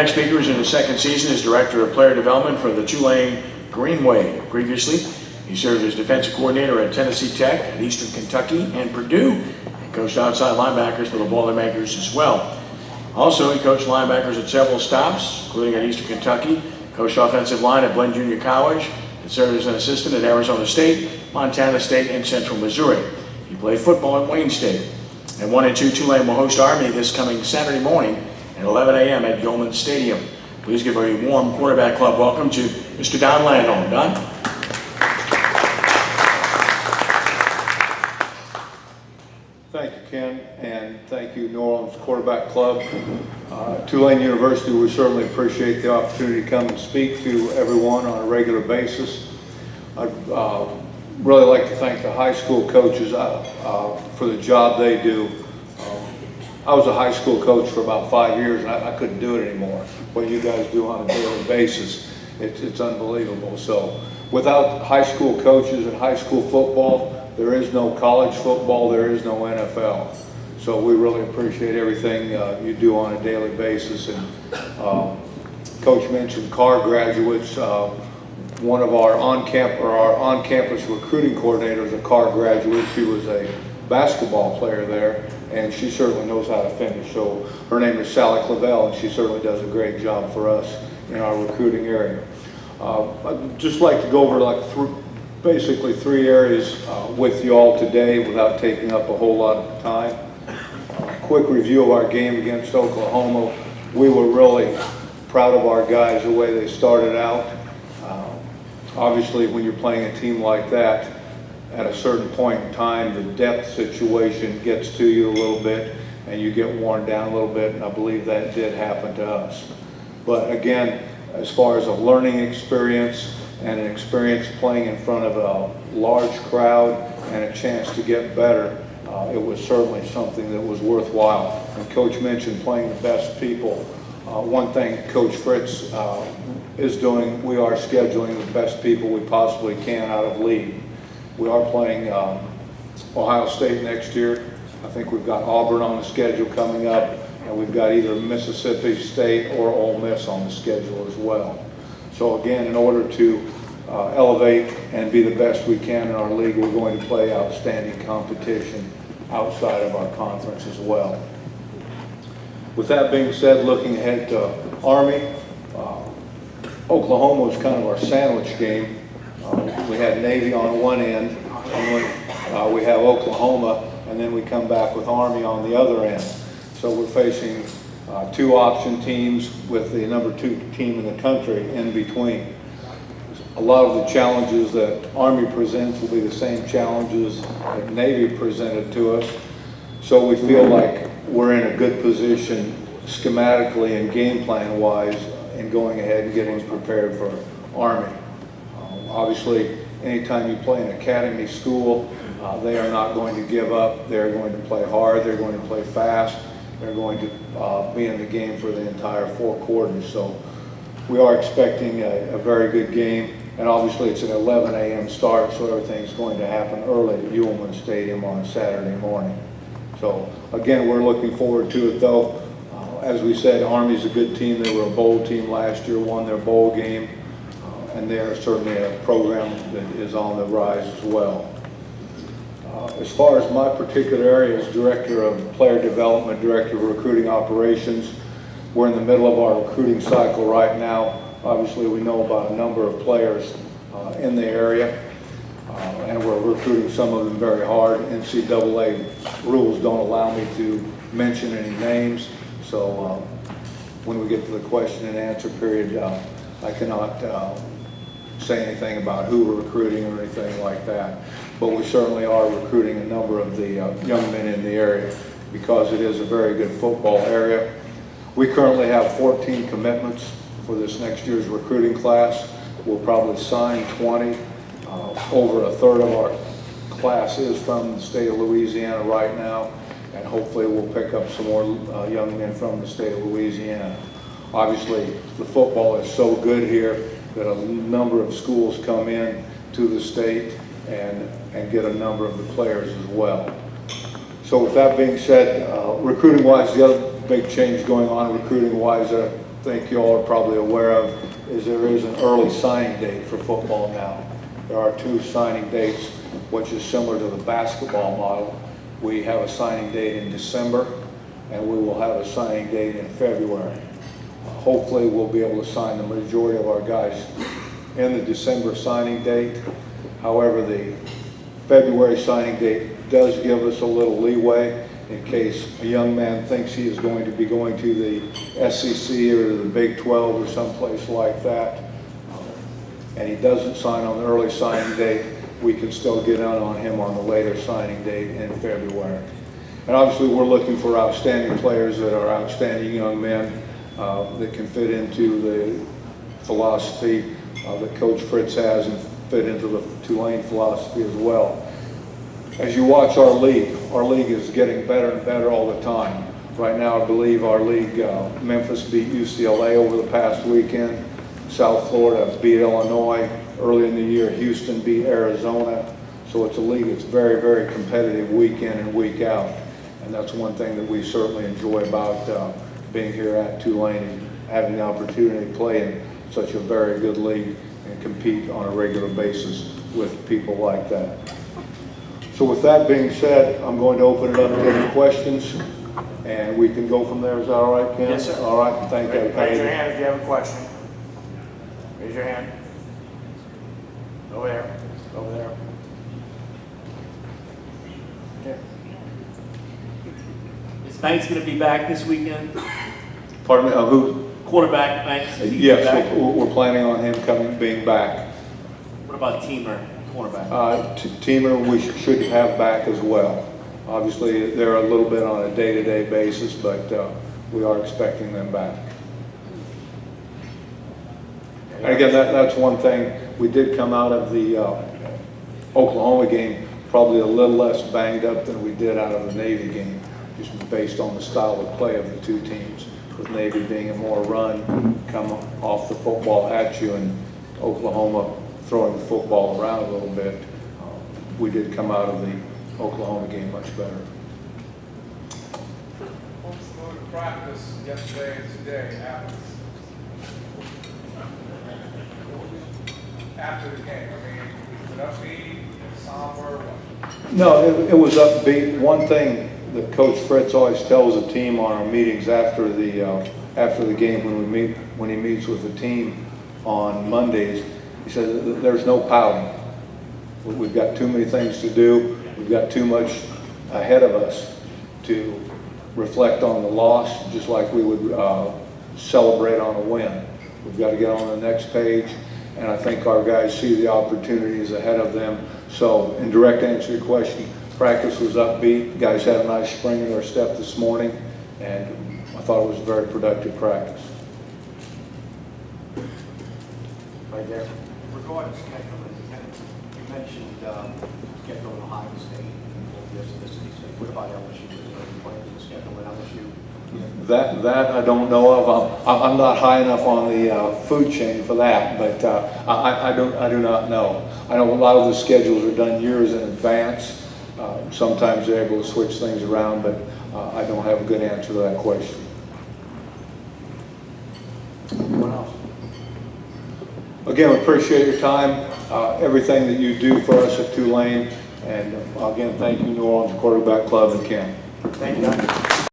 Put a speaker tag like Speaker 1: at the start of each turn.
Speaker 1: next speaker is in his second season as Director of Player Development for the Tulane Green Wave. Previously, he served as Defensive Coordinator at Tennessee Tech, at Eastern Kentucky, and Purdue, and coached outside linebackers for the Boilermakers as well. Also, he coached linebackers at several stops, including at Eastern Kentucky, coached offensive line at Blinn Junior College, and served as an assistant at Arizona State, Montana State, and Central Missouri. He played football at Wayne State. And 1 and 2 Tulane will host Army this coming Saturday morning at 11 a.m. at Yeoman Stadium. Please give a warm Quarterback Club welcome to Mr. Donn Landholm. Don?
Speaker 2: Thank you, Ken, and thank you, New Orleans Quarterback Club. Tulane University, we certainly appreciate the opportunity to come and speak to everyone on a regular basis. I'd really like to thank the high school coaches for the job they do. I was a high school coach for about 5 years, and I couldn't do it anymore. What you guys do on a daily basis, it's unbelievable. So without high school coaches and high school football, there is no college football, there is no NFL. So we really appreciate everything you do on a daily basis. And Coach mentioned car graduates. One of our on-campus recruiting coordinators, a car graduate. She was a basketball player there, and she certainly knows how to finish. So her name is Sally Clavel, and she certainly does a great job for us in our recruiting area. I'd just like to go over basically three areas with you all today without taking up a whole lot of time. Quick review of our game against Oklahoma. We were really proud of our guys, the way they started out. Obviously, when you're playing a team like that, at a certain point in time, the depth situation gets to you a little bit and you get worn down a little bit, and I believe that did happen to us. But again, as far as a learning experience and an experience playing in front of a large crowd and a chance to get better, it was certainly something that was worthwhile. And Coach mentioned playing the best people. One thing Coach Fritz is doing, we are scheduling the best people we possibly can out of league. We are playing Ohio State next year. I think we've got Auburn on the schedule coming up, and we've got either Mississippi State or Ole Miss on the schedule as well. So again, in order to elevate and be the best we can in our league, we're going to play outstanding competition outside of our conference as well. With that being said, looking ahead to Army, Oklahoma was kind of our sandwich game. We had Navy on one end, and we have Oklahoma, and then we come back with Army on the other end. So we're facing two option teams with the number 2 team in the country in between. A lot of the challenges that Army presents will be the same challenges that Navy presented to us. So we feel like we're in a good position schematically and game plan wise in going ahead and getting prepared for Army. Obviously, anytime you play an academy school, they are not going to give up. They're going to play hard. They're going to play fast. They're going to be in the game for the entire 4 quarters. So we are expecting a very good game. And obviously, it's an 11 a.m. start, so everything's going to happen early at Yeoman Stadium on Saturday morning. So again, we're looking forward to it, though. As we said, Army's a good team. They were a bowl team last year, won their bowl game. And they're certainly a program that is on the rise as well. As far as my particular area as Director of Player Development, Director of Recruiting Operations, we're in the middle of our recruiting cycle right now. Obviously, we know about a number of players in the area, and we're recruiting some of them very hard. NCAA rules don't allow me to mention any names, so when we get to the question and answer period, I cannot say anything about who we're recruiting or anything like that. But we certainly are recruiting a number of the young men in the area because it is a very good football area. We currently have 14 commitments for this next year's recruiting class. We'll probably sign 20. Over a third of our class is from the state of Louisiana right now, and hopefully we'll pick up some more young men from the state of Louisiana. Obviously, the football is so good here that a number of schools come in to the state and get a number of the players as well. So with that being said, recruiting-wise, the other big change going on recruiting-wise, think you all are probably aware of is there is an early signing date for football now. There are 2 signing dates, which is similar to the basketball model. We have a signing date in December, and we will have a signing date in February. Hopefully, we'll be able to sign the majority of our guys in the December signing date. However, the February signing date does give us a little leeway in case a young man thinks he is going to be going to the SEC or to the Big 12 or someplace like that, and he doesn't sign on the early signing date, we can still get out on him on the later signing date in February. And obviously, we're looking for outstanding players that are outstanding young men that can fit into the philosophy that Coach Fritz has and fit into the Tulane philosophy as well. As you watch our league is getting better and better all the time. Right now, I believe our league, Memphis beat UCLA over the past weekend. South Florida beat Illinois. Early in the year, Houston beat Arizona. So it's a league that's very, very competitive week in and week out. And that's one thing that we certainly enjoy about being here at Tulane, and having the opportunity to play in such a very good league and compete on a regular basis with people like that. So with that being said, I'm going to open it up to any questions, and we can go from there. Is that all right, Ken?
Speaker 1: Yes, sir.
Speaker 2: All right, thank you.
Speaker 1: Raise your hand if you have a question. Raise your hand. Over there. Over there. Okay.
Speaker 3: Is Banks going to be back this weekend?
Speaker 2: Pardon me, who?
Speaker 3: Quarterback Banks? Is he
Speaker 2: Yes,
Speaker 3: back?
Speaker 2: we're planning on him being back.
Speaker 3: What about Teamer, cornerback?
Speaker 2: Teamer, we should have back as well. Obviously, they're a little bit on a day-to-day basis, but we are expecting them back. And again, that's one thing. We did come out of the Oklahoma game probably a little less banged up than we did out of the Navy game, just based on the style of play of the 2 teams, with Navy being a more run, come off the football at you, and Oklahoma throwing the football around a little bit. We did come out of the Oklahoma game much better.
Speaker 4: Folks go to practice yesterday and today after the game. I mean, was it upbeat, somber? What?
Speaker 2: No, it was upbeat. One thing that Coach Fritz always tells the team on our meetings after the game when he meets with the team on Mondays, he said that there's no pouting. We've got too many things to do. We've got too much ahead of us to reflect on the loss, just like we would celebrate on a win. We've got to get on the next page, and I think our guys see the opportunities ahead of them. So, in direct answer to your question, practice was upbeat. Guys had a nice spring in their step this morning, and I thought it was a very productive practice.
Speaker 1: Right there.
Speaker 5: Regarding scheduling, you mentioned scheduling Ohio State and Mississippi State. What about LSU? Is there any plans to schedule at LSU?
Speaker 2: That I don't know of. I'm not high enough on the food chain for that, but I do not know. I know a lot of the schedules are done years in advance. Sometimes they're able to switch things around, but I don't have a good answer to that question.
Speaker 1: Anyone else?
Speaker 2: Again, we appreciate your time, everything that you do for us at Tulane, and again, thank you, New Orleans Quarterback Club and Ken.
Speaker 1: Thank you.